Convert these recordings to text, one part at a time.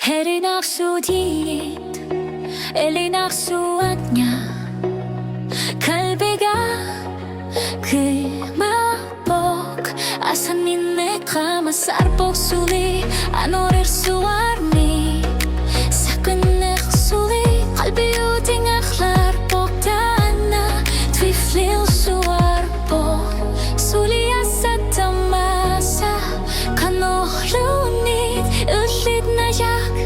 Herinach su diit, elinach su atnya Kalbiga kımapok Asaninne kama sarpok suli Anorir su armi Sakınnek suli Kalbi uding aklar pokdana Twiflil su arpok Suli asat tamasa Kanohlunit Ulit na yak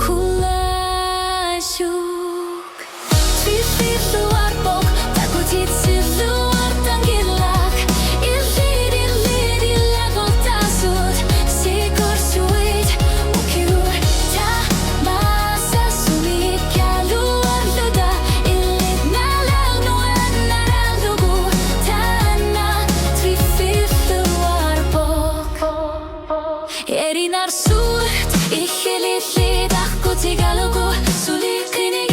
Kulasjuk Twiflil su arpok Takutit silu artangilak Illir illag og tasut Sigur suit Ukirur ta masa sulit Kalu arluda Illit nalalnu anaraldugu Tana Twiflil su arpok Erinar surt Ihilillit Akku tigalugu Sulit kinig